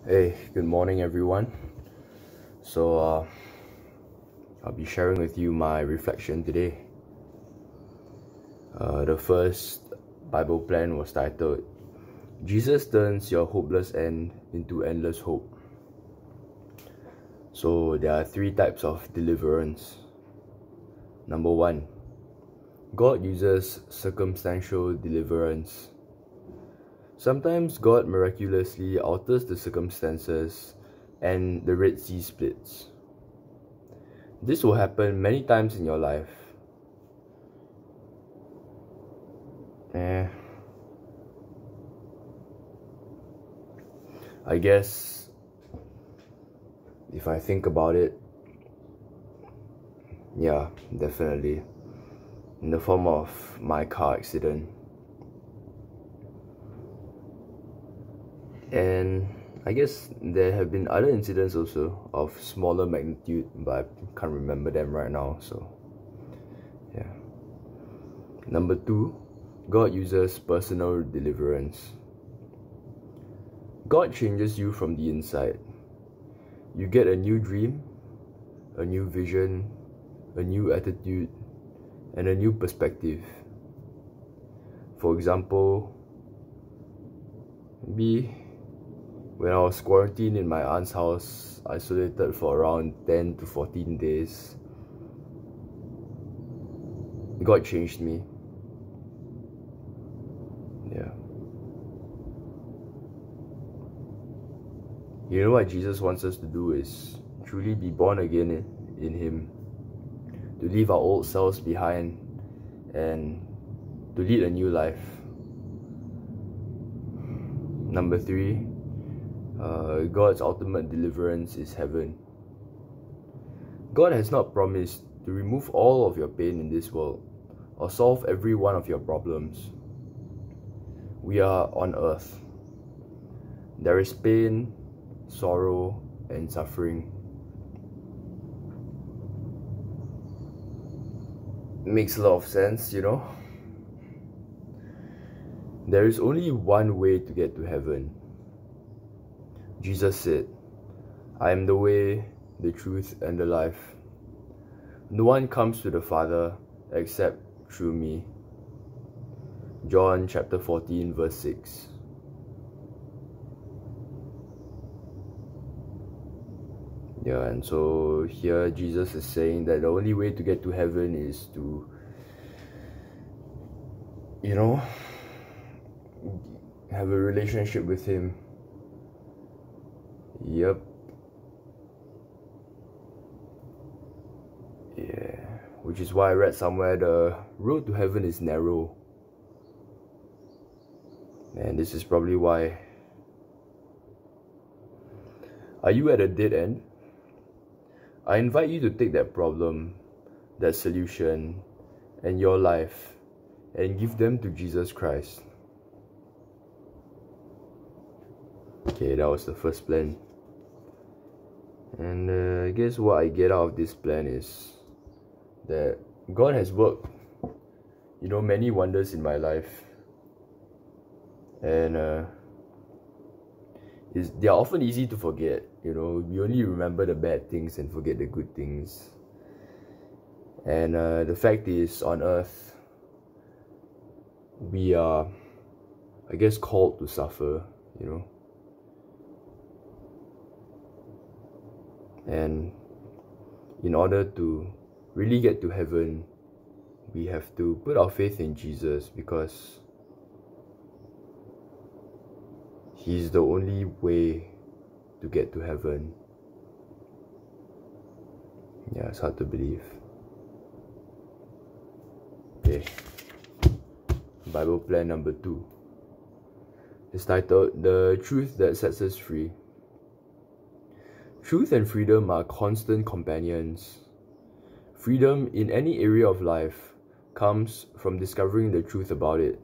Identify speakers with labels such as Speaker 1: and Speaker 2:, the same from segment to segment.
Speaker 1: Hey, good morning everyone. So I'll be sharing with you my reflection today. The first Bible plan was titled, Jesus turns your hopeless end into endless hope. So there are three types of deliverance. Number one, God uses circumstantial deliverance. Sometimes God miraculously alters the circumstances and the Red Sea splits. This will happen many times in your life. I guess if I think about it, yeah, definitely. In the form of my car accident. And I guess there have been other incidents also of smaller magnitude, but I can't remember them right now, so yeah. Number two, God uses personal deliverance. God changes you from the inside. You get a new dream, a new vision, a new attitude, and a new perspective. For example, maybe when I was quarantined in my aunt's house, isolated for around 10 to 14 days, God changed me. Yeah. You know what Jesus wants us to do is truly be born again in Him, to leave our old selves behind and to lead a new life. Number three, God's ultimate deliverance is heaven. God has not promised to remove all of your pain in this world or solve every one of your problems. We are on earth. There is pain, sorrow, and suffering. It makes a lot of sense, you know? There is only one way to get to heaven. Jesus said, I am the way, the truth, and the life. No one comes to the Father except through me. John chapter 14 verse 6. Yeah, and so here Jesus is saying that the only way to get to heaven is to, you know, have a relationship with Him. Yep. Yeah. Which is why I read somewhere the road to heaven is narrow. And this is probably why. Are you at a dead end? I invite you to take that problem, that solution, and your life and give them to Jesus Christ. Okay, that was the first plan. And I guess what I get out of this plan is that God has worked, you know, many wonders in my life. And they are often easy to forget, you know. We only remember the bad things and forget the good things. And the fact is, on earth, we are, I guess, called to suffer, you know. And in order to really get to heaven, we have to put our faith in Jesus, because He's the only way to get to heaven. Yeah, it's hard to believe. Okay. Bible plan number 2. It's titled, The Truth That Sets Us Free. Truth and freedom are constant companions. Freedom in any area of life comes from discovering the truth about it.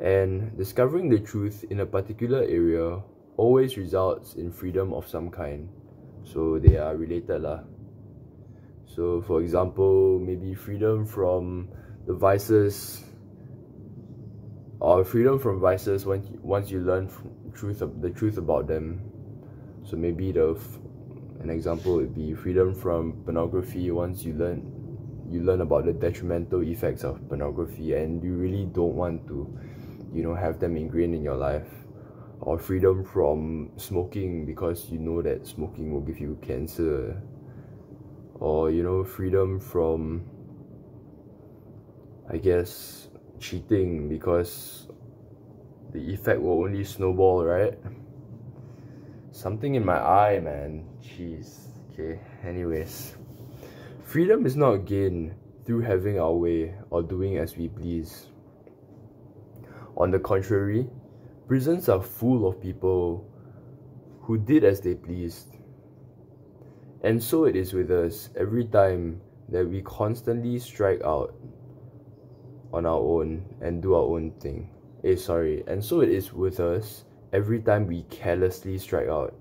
Speaker 1: And discovering the truth in a particular area always results in freedom of some kind. So they are related lah. So for example, maybe freedom from the vices, or freedom from vices once you learn the truth about them. So maybe an example would be freedom from pornography. Once you learn about the detrimental effects of pornography, and you really don't want to, have them ingrained in your life. Or freedom from smoking, because you know that smoking will give you cancer. Or freedom from, I guess, cheating, because the effect will only snowball, right? Something in my eye, man. Jeez. Okay, anyways. Freedom is not gained through having our way or doing as we please. On the contrary, prisons are full of people who did as they pleased. And so it is with us every time that we constantly strike out on our own and do our own thing. And so it is with us every time we carelessly strike out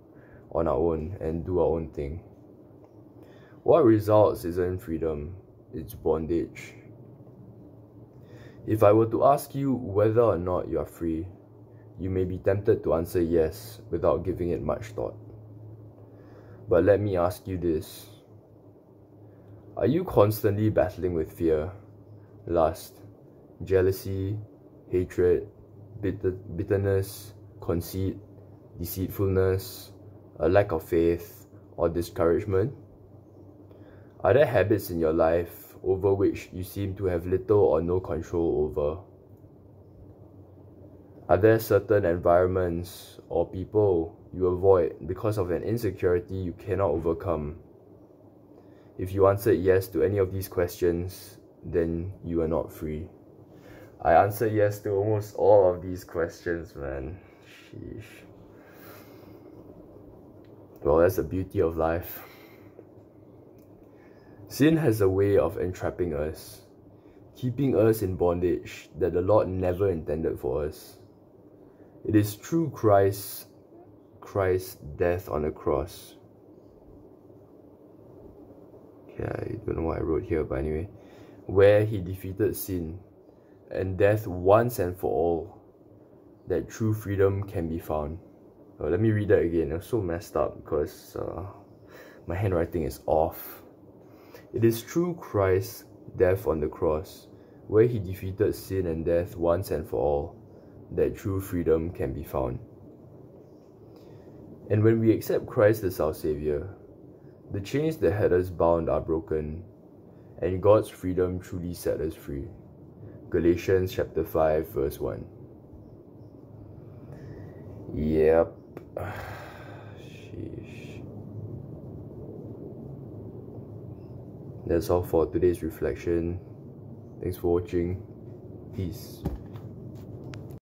Speaker 1: on our own and do our own thing. What results isn't freedom, it's bondage. If I were to ask you whether or not you are free, you may be tempted to answer yes without giving it much thought. But let me ask you this. Are you constantly battling with fear, lust, jealousy, hatred, bitterness, conceit, deceitfulness, a lack of faith, or discouragement? Are there habits in your life over which you seem to have little or no control over? Are there certain environments or people you avoid because of an insecurity you cannot overcome? If you answered yes to any of these questions, then you are not free. I answered yes to almost all of these questions, man. Sheesh. Well, that's the beauty of life. Sin has a way of entrapping us, keeping us in bondage that the Lord never intended for us. It is through Christ's death on the cross. Yeah, I don't know what I wrote here, but anyway, where he defeated sin and death once and for all, that true freedom can be found. Let me read that again. It's so messed up because my handwriting is off. It is through Christ's death on the cross, where he defeated sin and death once and for all, that true freedom can be found. And when we accept Christ as our Savior, the chains that had us bound are broken, and God's freedom truly set us free. Galatians chapter 5 verse 1. Yep. Sheesh. That's all for today's reflection. Thanks for watching. Peace.